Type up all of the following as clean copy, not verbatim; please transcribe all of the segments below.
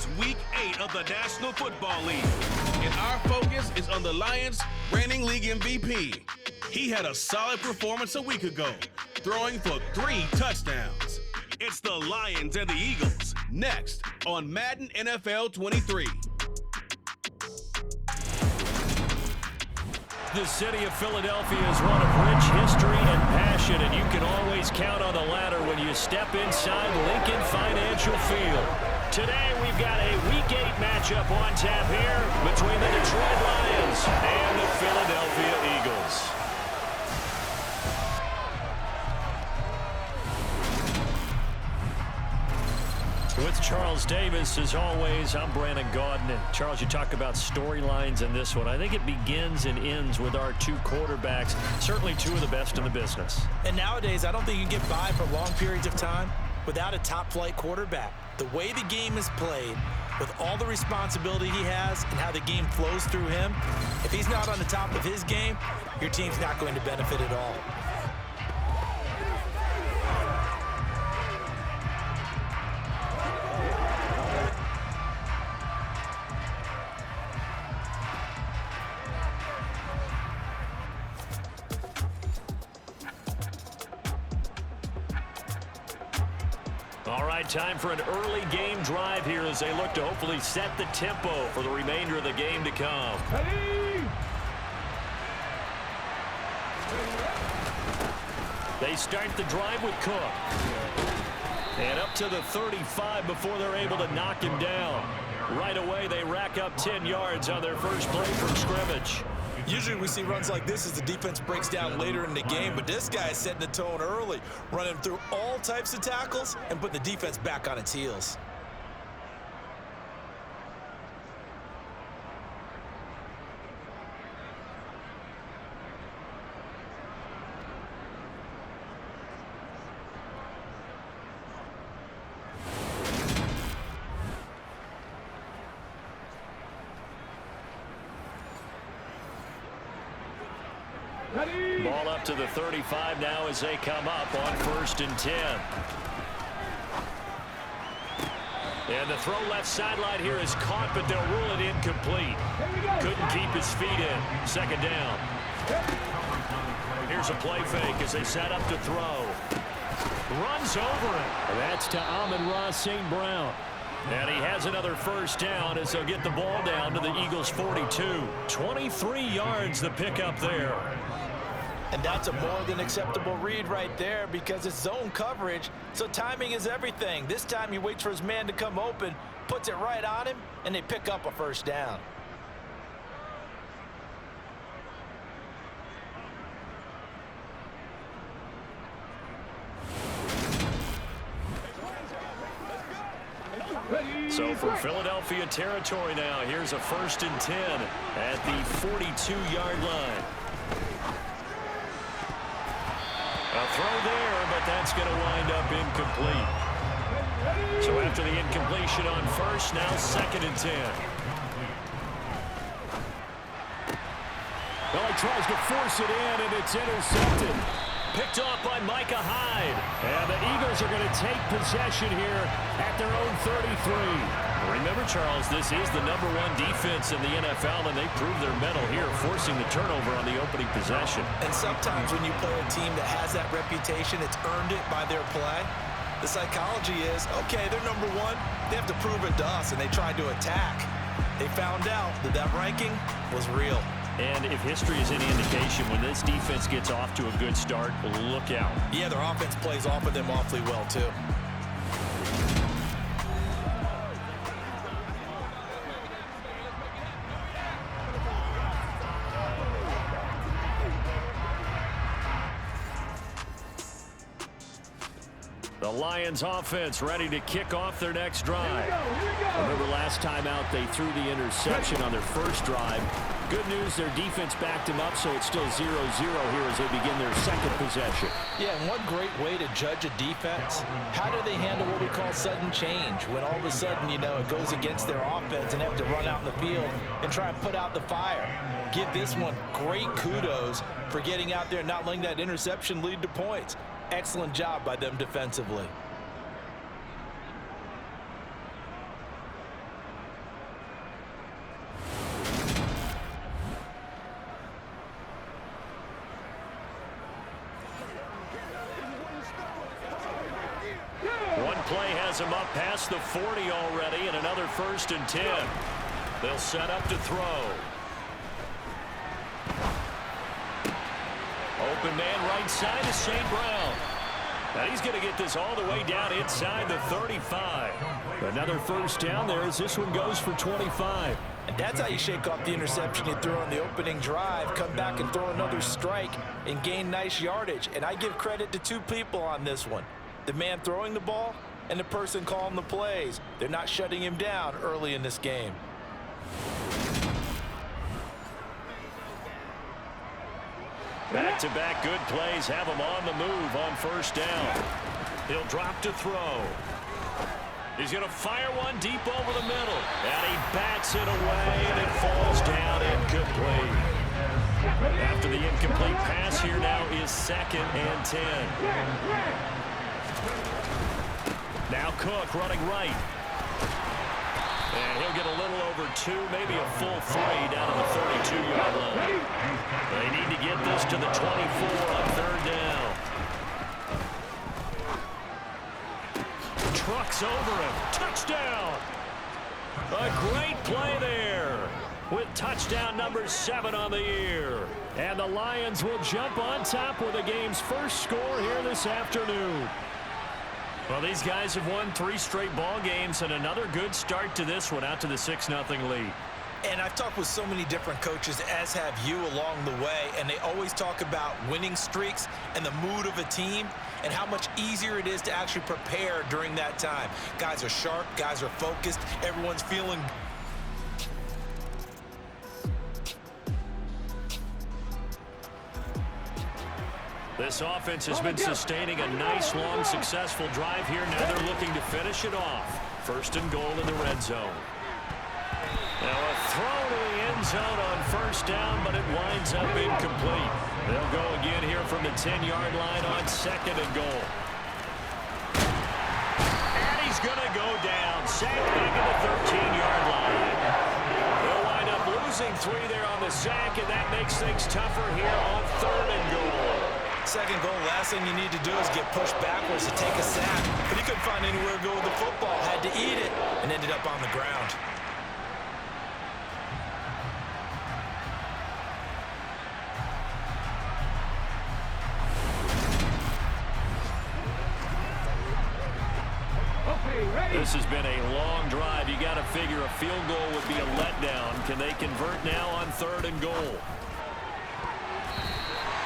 It's Week 8 of the National Football League, and our focus is on the Lions' reigning league MVP. He had a solid performance a week ago, throwing for 3 touchdowns. It's the Lions and the Eagles, next on Madden NFL 23. The city of Philadelphia is one of rich history and passion, and you can always count on the latter when you step inside Lincoln Financial Field. Today, we've got a Week 8 matchup on tap here between the Detroit Lions and the Philadelphia Eagles. With Charles Davis, as always, I'm Brandon Gaudin. And Charles, you talk about storylines in this one. I think it begins and ends with our 2 quarterbacks, certainly 2 of the best in the business. And nowadays, I don't think you can get by for long periods of time without a top-flight quarterback. The way the game is played, with all the responsibility he has and how the game flows through him, if he's not on the top of his game, your team's not going to benefit at all. All right, time for an early game drive here as they look to hopefully set the tempo for the remainder of the game to come. They start the drive with Cook. And up to the 35 before they're able to knock him down. Right away, they rack up 10 yards on their first play from scrimmage. Usually we see runs like this as the defense breaks down later in the game, but this guy is setting the tone early, running through all types of tackles and putting the defense back on its heels. Ball up to the 35 now as they come up on 1st and 10. And the throw left sideline here is caught, but they'll rule it incomplete. Couldn't keep his feet in. 2nd down. Here's a play fake as they set up to throw. Runs over it. That's to Amon-Ra St. Brown. And he has another 1st down as they'll get the ball down to the Eagles' 42. 23 yards the pickup there. And that's a more than acceptable read right there because it's zone coverage, so timing is everything. This time he waits for his man to come open, puts it right on him, and they pick up a 1st down. So for Philadelphia territory now, here's a 1st and 10 at the 42-yard line. A throw there, but that's going to wind up incomplete. So after the incompletion on 1st, now 2nd and 10. Well, he tries to force it in, and it's intercepted. Picked off by Micah Hyde. And the Eagles are going to take possession here at their own 33. Remember, Charles, this is the #1 defense in the NFL, and they prove their mettle here, forcing the turnover on the opening possession. And sometimes when you play a team that has that reputation, it's earned it by their play. The psychology is, okay, they're #1. They have to prove it to us, and they tried to attack. They found out that that ranking was real. And if history is any indication, when this defense gets off to a good start, look out. Yeah, their offense plays off of them awfully well, too. The Lions offense ready to kick off their next drive. Remember last time out they threw the interception on their first drive. Good news, their defense backed them up, so it's still 0-0 here as they begin their 2nd possession. Yeah, and one great way to judge a defense, how do they handle what we call sudden change? When all of a sudden, you know, it goes against their offense and they have to run out in the field and try and put out the fire. Give this one great kudos for getting out there and not letting that interception lead to points. Excellent job by them defensively. play has him up past the 40 already, and another 1st and 10. They'll set up to throw. Open man right side is St. Brown. And he's going to get this all the way down inside the 35. Another 1st down there as this one goes for 25. And that's how you shake off the interception you threw on the opening drive, come back and throw another strike and gain nice yardage. And I give credit to 2 people on this one. The man throwing the ball and the person calling the plays. They're not shutting him down early in this game. Back-to-back good plays have him on the move on 1st down. He'll drop to throw. He's going to fire one deep over the middle. And he bats it away, and it falls down incomplete. After the incomplete pass, here now is 2nd and 10. Now Cook running right. And he'll get a little over 2, maybe a full 3 down to the 32-yard line. They need to get this to the 24 on 3rd down. Trucks over him. Touchdown. A great play there with touchdown number 7 on the year. And the Lions will jump on top with the game's first score here this afternoon. Well, these guys have won 3 straight ball games and another good start to this one out to the 6-0 lead. And I've talked with so many different coaches, as have you along the way, and they always talk about winning streaks and the mood of a team and how much easier it is to actually prepare during that time. Guys are sharp, guys are focused, everyone's feeling. This offense has been sustaining a nice, long, successful drive here. Now they're looking to finish it off. 1st and goal in the red zone. Now a throw to the end zone on 1st down, but it winds up incomplete. They'll go again here from the 10-yard line on 2nd and goal. And he's going to go down. Sacked back at the 13-yard line. They'll wind up losing 3 there on the sack, and that makes things tougher here on 3rd and goal. 2nd goal, last thing you need to do is get pushed backwards to take a sack. But he couldn't find anywhere to go with the football, had to eat it, and ended up on the ground. This has been a long drive. You got to figure a field goal would be a letdown. Can they convert now on 3rd and goal?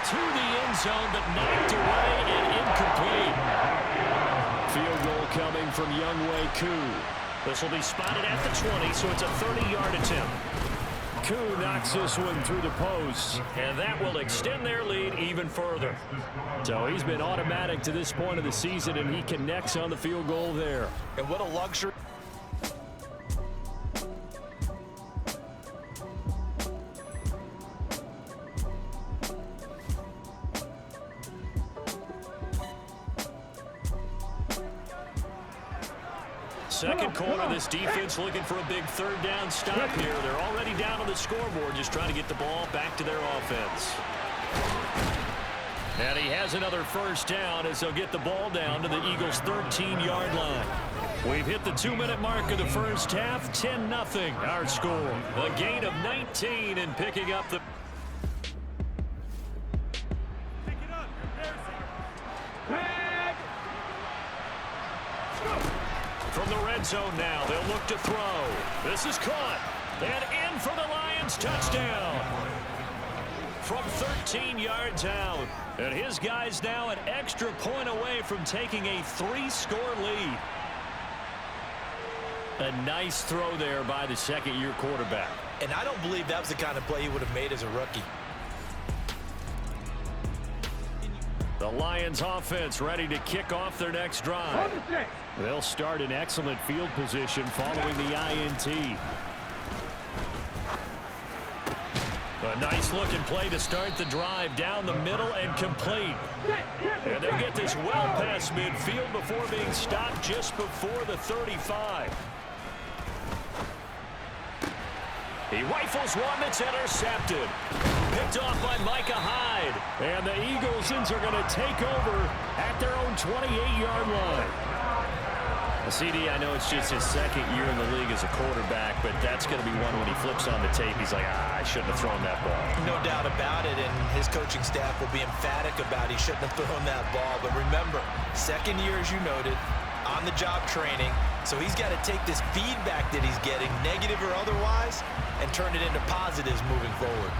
To the end zone, but knocked away and incomplete. Field goal coming from Younghoe Koo. This will be spotted at the 20, so it's a 30-yard attempt. Koo knocks this one through the post, and that will extend their lead even further. So he's been automatic to this point of the season, and he connects on the field goal there. And what a luxury. Second quarter, this defense looking for a big 3rd down stop here. They're already down on the scoreboard, just trying to get the ball back to their offense. And he has another 1st down as they'll get the ball down to the Eagles' 13-yard line. We've hit the 2-minute mark of the 1st half. 10-0 our score. A gain of 19 and picking up the... From the red zone now, they'll look to throw. This is caught. And in for the Lions touchdown. From 13 yards out. And his guys now an extra point away from taking a 3-score lead. A nice throw there by the 2nd-year quarterback. And I don't believe that was the kind of play he would have made as a rookie. The Lions offense ready to kick off their next drive. They'll start in excellent field position following the INT. A nice looking play to start the drive down the middle and complete. And they'll get this well past midfield before being stopped just before the 35. He rifles one that's intercepted. Picked off by Micah Hyde. And the Eagles are going to take over at their own 28-yard line. CD, I know it's just his second year in the league as a quarterback, but that's going to be one when he flips on the tape, he's like, I shouldn't have thrown that ball. No doubt about it, and his coaching staff will be emphatic about he shouldn't have thrown that ball. But remember, second year, as you noted, on-the-job training, so he's got to take this feedback that he's getting, negative or otherwise, and turn it into positives moving forward.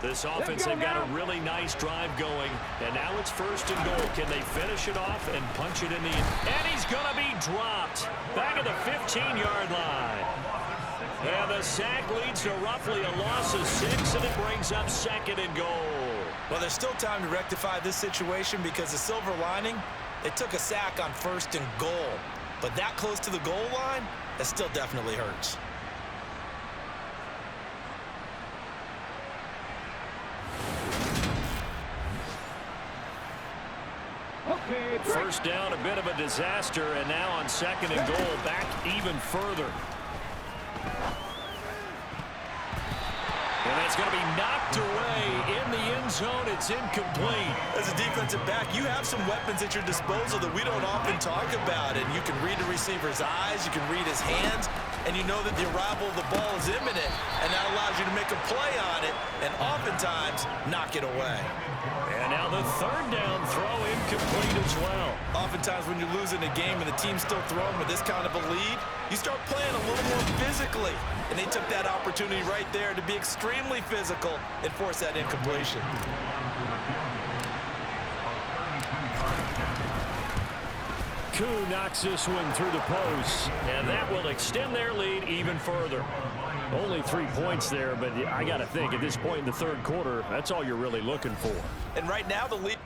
This offense, they've got a really nice drive going, and now it's 1st and goal. Can they finish it off and punch it in the end? And he's going to be dropped back at the 15-yard line. And the sack leads to roughly a loss of 6, and it brings up 2nd and goal. Well, there's still time to rectify this situation because the silver lining, they took a sack on 1st and goal. But that close to the goal line, that still definitely hurts. First down, a bit of a disaster, and now on 2nd and goal, back even further. And that's going to be knocked away in the end zone. It's incomplete. As a defensive back, you have some weapons at your disposal that we don't often talk about. And you can read the receiver's eyes, you can read his hands, and you know that the arrival of the ball is imminent. And that allows you to make a play on it and oftentimes knock it away. And now the 3rd down throw incomplete as well. Oftentimes when you're losing a game and the team's still throwing with this kind of a lead, you start playing a little more physically. And they took that opportunity right there to be extremely physical and force that incompletion. Koo knocks this one through the post, and that will extend their lead even further. Only 3 points there, but I got to think at this point in the 3rd quarter, that's all you're really looking for. And right now the lead.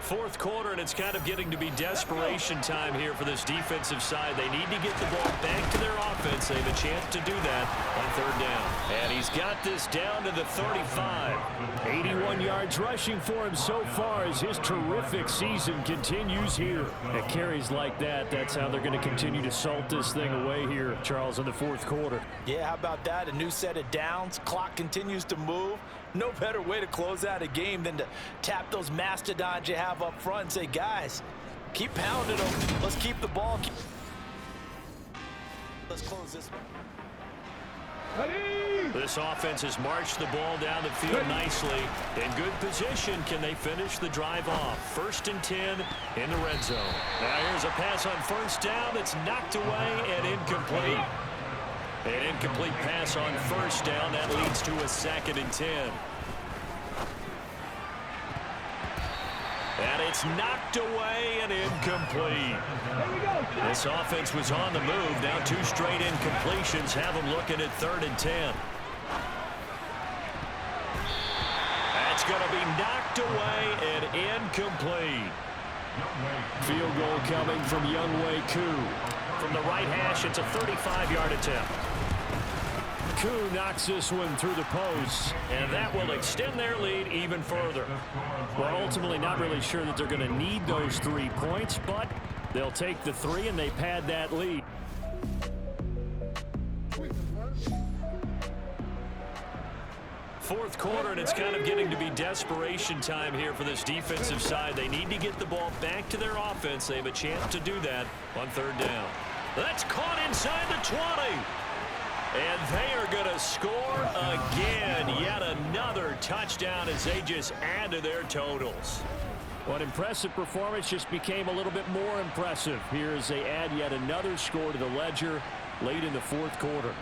Fourth quarter, and it's kind of getting to be desperation time here for this defensive side. They need to get the ball back to their offense. They have a chance to do that on 3rd down. And he's got this down to the 35. 81 yards rushing for him so far as his terrific season continues here. At carries like that, that's how they're going to continue to salt this thing away here, Charles, in the 4th quarter. Yeah, how about that? A new set of downs. Clock continues to move. No better way to close out a game than to tap those mastodons you have up front and say, guys, keep pounding them. Let's keep the ball. Let's close this one. This offense has marched the ball down the field nicely. In good position, can they finish the drive off? 1st and 10 in the red zone. Now here's a pass on 1st down that's knocked away and incomplete. An incomplete pass on 1st down. That leads to a 2nd and 10. And it's knocked away and incomplete. This offense was on the move. Now 2 straight incompletions have them looking at 3rd and 10. That's going to be knocked away and incomplete. Field goal coming from Younghoe Koo. From the right hash, it's a 35-yard attempt. Koo knocks this one through the post, and that will extend their lead even further. Well, ultimately not really sure that they're going to need those 3 points, but they'll take the 3 and they pad that lead. Fourth quarter, and it's kind of getting to be desperation time here for this defensive side. They need to get the ball back to their offense. They have a chance to do that on 3rd down. That's caught inside the 20. And they are going to score again. Yet another touchdown as they just add to their totals. What impressive performance just became a little bit more impressive here as they add yet another score to the ledger late in the 4th quarter.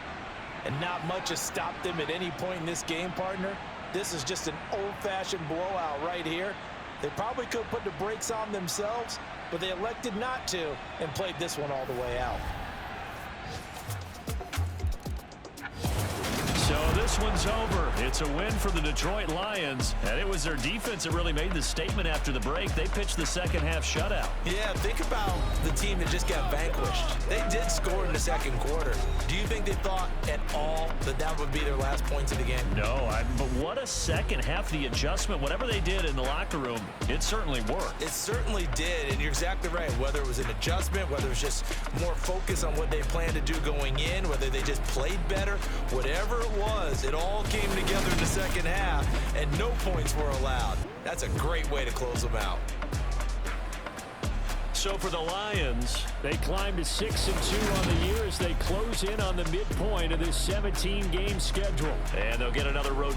And not much has stopped them at any point in this game, partner. This is just an old-fashioned blowout right here. They probably could put the brakes on themselves, but they elected not to and played this one all the way out. So this one's over. It's a win for the Detroit Lions, and it was their defense that really made the statement after the break. They pitched the second half shutout. Yeah, think about the team that just got vanquished. They did score in the 2nd quarter. Do you think they thought at all that that would be their last points of the game. No, but what a second half. The adjustment, whatever they did in the locker room, it certainly worked. It certainly did, and you're exactly right. Whether it was an adjustment, whether it was just more focus on what they planned to do going in, whether they just played better, whatever it was, it all came together in the second half, and no points were allowed. That's a great way to close them out. So for the Lions, they climb to 6-2 on the year as they close in on the midpoint of this 17-game schedule. And they'll get another road